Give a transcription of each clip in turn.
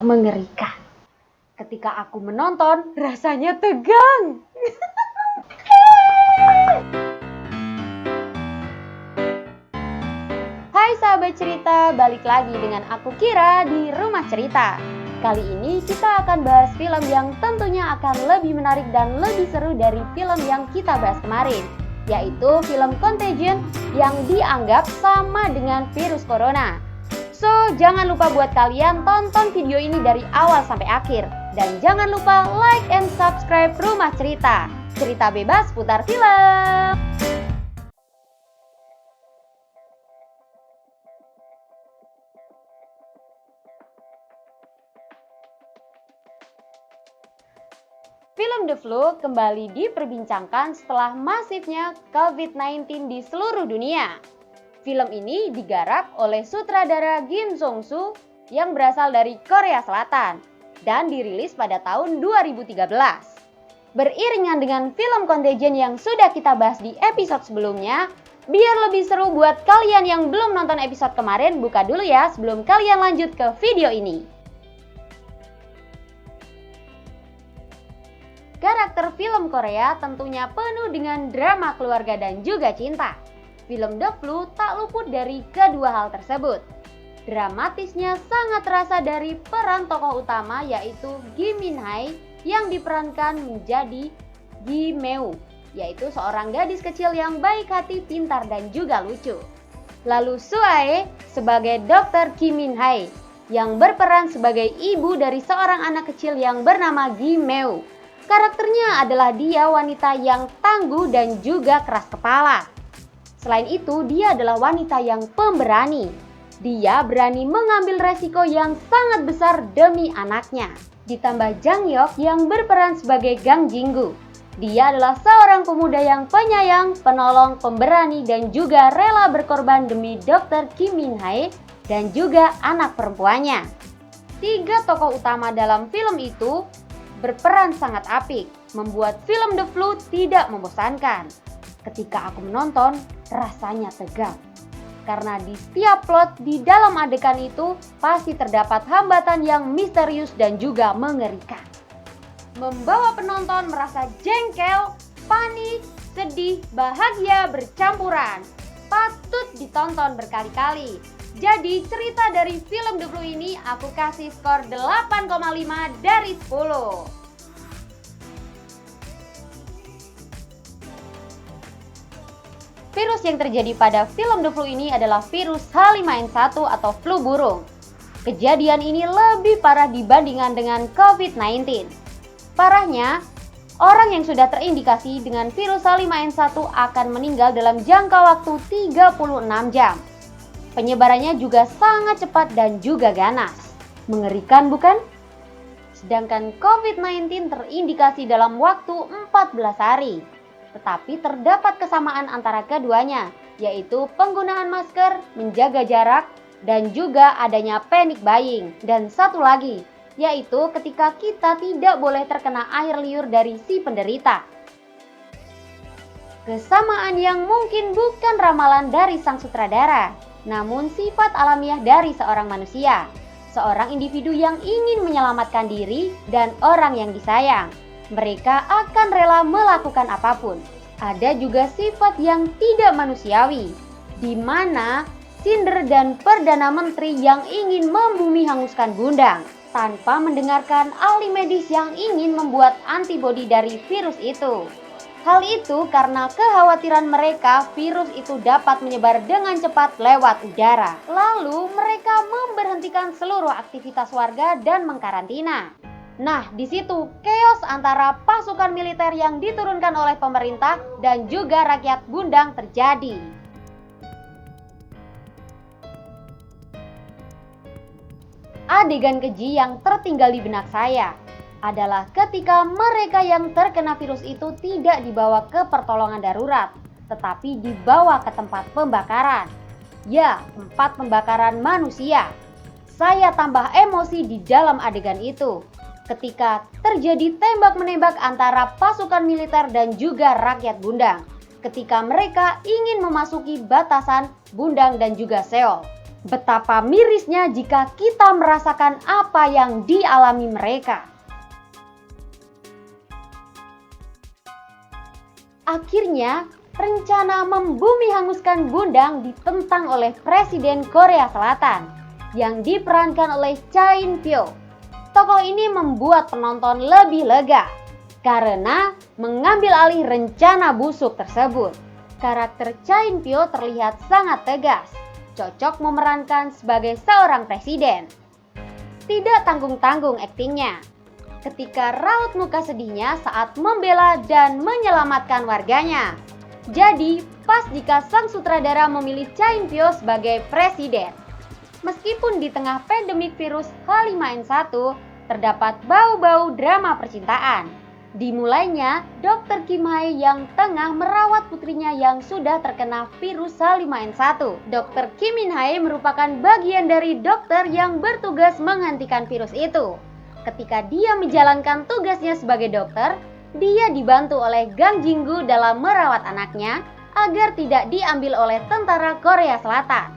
mengerikan. Ketika aku menonton, rasanya tegang. Hai sahabat cerita, balik lagi dengan aku Kira di Rumah Cerita. Kali ini kita akan bahas film yang tentunya akan lebih menarik dan lebih seru dari film yang kita bahas kemarin, yaitu film Contagion yang dianggap sama dengan virus corona. So, jangan lupa buat kalian tonton video ini dari awal sampai akhir. Dan jangan lupa like and subscribe Rumah Cerita. Cerita bebas putar film. Film The Flu kembali diperbincangkan setelah masifnya COVID-19 di seluruh dunia. Film ini digarap oleh sutradara Kim Jong-soo yang berasal dari Korea Selatan dan dirilis pada tahun 2013. Beriringan dengan film Contagion yang sudah kita bahas di episode sebelumnya, biar lebih seru buat kalian yang belum nonton episode kemarin, buka dulu ya sebelum kalian lanjut ke video ini. Karakter film Korea tentunya penuh dengan drama keluarga dan juga cinta. Film The Flu tak luput dari kedua hal tersebut. Dramatisnya sangat terasa dari peran tokoh utama yaitu Gi Min-hae yang diperankan menjadi Gi Meu, yaitu seorang gadis kecil yang baik hati, pintar dan juga lucu. Lalu Soo-ae sebagai Dr. Kim Min-hae yang berperan sebagai ibu dari seorang anak kecil yang bernama Gi Meu. Karakternya adalah dia wanita yang tangguh dan juga keras kepala. Selain itu, dia adalah wanita yang pemberani. Dia berani mengambil resiko yang sangat besar demi anaknya. Ditambah Jang Hyuk yang berperan sebagai Gang Jinggu. Dia adalah seorang pemuda yang penyayang, penolong, pemberani, dan juga rela berkorban demi Dr. Kim Min-hae dan juga anak perempuannya. Tiga tokoh utama dalam film itu berperan sangat apik, membuat film The Flu tidak membosankan. Ketika aku menonton, rasanya tegang. Karena di setiap plot di dalam adegan itu pasti terdapat hambatan yang misterius dan juga mengerikan. Membawa penonton merasa jengkel, panik, sedih, bahagia bercampuran. Patut ditonton berkali-kali. Jadi cerita dari film The Flu ini aku kasih skor 8,5 dari 10. Virus yang terjadi pada film The Flu ini adalah virus H5N1 atau flu burung. Kejadian ini lebih parah dibandingkan dengan COVID-19. Parahnya, orang yang sudah terindikasi dengan virus H5N1 akan meninggal dalam jangka waktu 36 jam. Penyebarannya juga sangat cepat dan juga ganas. Mengerikan bukan? Sedangkan COVID-19 terindikasi dalam waktu 14 hari. Tetapi terdapat kesamaan antara keduanya, yaitu penggunaan masker, menjaga jarak, dan juga adanya panic buying. Dan satu lagi, yaitu ketika kita tidak boleh terkena air liur dari si penderita. Kesamaan yang mungkin bukan ramalan dari sang sutradara, namun sifat alamiah dari seorang manusia, seorang individu yang ingin menyelamatkan diri dan orang yang disayang. Mereka akan rela melakukan apapun. Ada juga sifat yang tidak manusiawi, di mana Cinder dan Perdana Menteri yang ingin membumi hanguskan Gundang, tanpa mendengarkan ahli medis yang ingin membuat antibodi dari virus itu. Hal itu karena kekhawatiran mereka virus itu dapat menyebar dengan cepat lewat udara. Lalu mereka memberhentikan seluruh aktivitas warga dan mengkarantina. Nah, di situ chaos antara pasukan militer yang diturunkan oleh pemerintah dan juga rakyat Gundang terjadi. Adegan keji yang tertinggal di benak saya adalah ketika mereka yang terkena virus itu tidak dibawa ke pertolongan darurat, tetapi dibawa ke tempat pembakaran. Ya, tempat pembakaran manusia. Saya tambah emosi di dalam adegan itu. Ketika terjadi tembak-menembak antara pasukan militer dan juga rakyat Gundang. Ketika mereka ingin memasuki batasan Gundang dan juga Seoul. Betapa mirisnya jika kita merasakan apa yang dialami mereka. Akhirnya, rencana membumi hanguskan Gundam ditentang oleh Presiden Korea Selatan yang diperankan oleh Cha In-pyo. Tokoh ini membuat penonton lebih lega karena mengambil alih rencana busuk tersebut. Karakter Cha In-pyo terlihat sangat tegas, cocok memerankan sebagai seorang presiden. Tidak tanggung-tanggung aktingnya ketika raut muka sedihnya saat membela dan menyelamatkan warganya. Jadi, pas jika sang sutradara memilih Cha In-pyo sebagai presiden. Meskipun di tengah pandemik virus H5N1 terdapat bau-bau drama percintaan. Dimulainya Dr. Kim Hae yang tengah merawat putrinya yang sudah terkena virus H5N1. Dr. Kim Min Hae merupakan bagian dari dokter yang bertugas menghentikan virus itu. Ketika dia menjalankan tugasnya sebagai dokter, dia dibantu oleh Gang Jinggu dalam merawat anaknya agar tidak diambil oleh tentara Korea Selatan.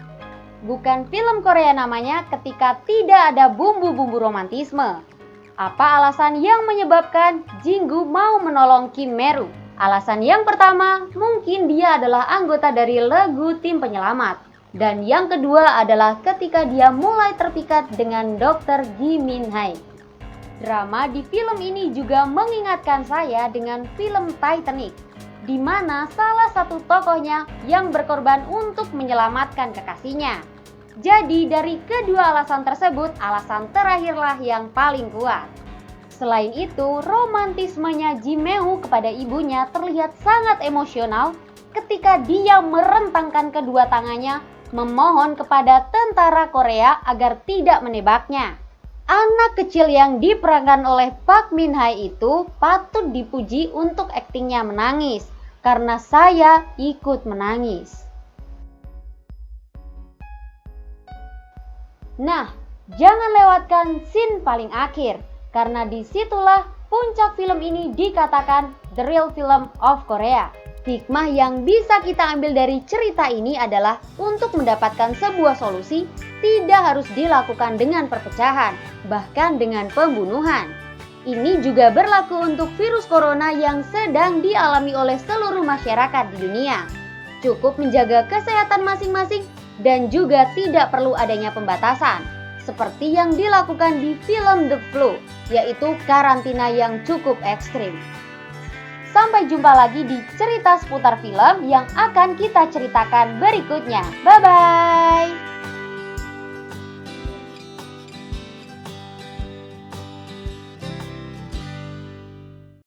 Bukan film Korea namanya ketika tidak ada bumbu-bumbu romantisme. Apa alasan yang menyebabkan Jinggu mau menolong Kim Meru? Alasan yang pertama, mungkin dia adalah anggota dari Legu tim penyelamat. Dan yang kedua adalah ketika dia mulai terpikat dengan Dr. Gi Min Hae. Drama di film ini juga mengingatkan saya dengan film Titanic, di mana salah satu tokohnya yang berkorban untuk menyelamatkan kekasihnya. Jadi dari kedua alasan tersebut, alasan terakhirlah yang paling kuat. Selain itu, romantismenya Ji Mehu kepada ibunya terlihat sangat emosional ketika dia merentangkan kedua tangannya memohon kepada tentara Korea agar tidak menembaknya. Anak kecil yang diperankan oleh Park Min Hae itu patut dipuji untuk aktingnya menangis, karena saya ikut menangis. Nah, jangan lewatkan scene paling akhir, karena disitulah puncak film ini dikatakan the real film of Korea. Hikmah yang bisa kita ambil dari cerita ini adalah untuk mendapatkan sebuah solusi tidak harus dilakukan dengan perpecahan, bahkan dengan pembunuhan. Ini juga berlaku untuk virus corona yang sedang dialami oleh seluruh masyarakat di dunia. Cukup menjaga kesehatan masing-masing dan juga tidak perlu adanya pembatasan, seperti yang dilakukan di film The Flu, yaitu karantina yang cukup ekstrim. Sampai jumpa lagi di cerita seputar film yang akan kita ceritakan berikutnya. Bye-bye!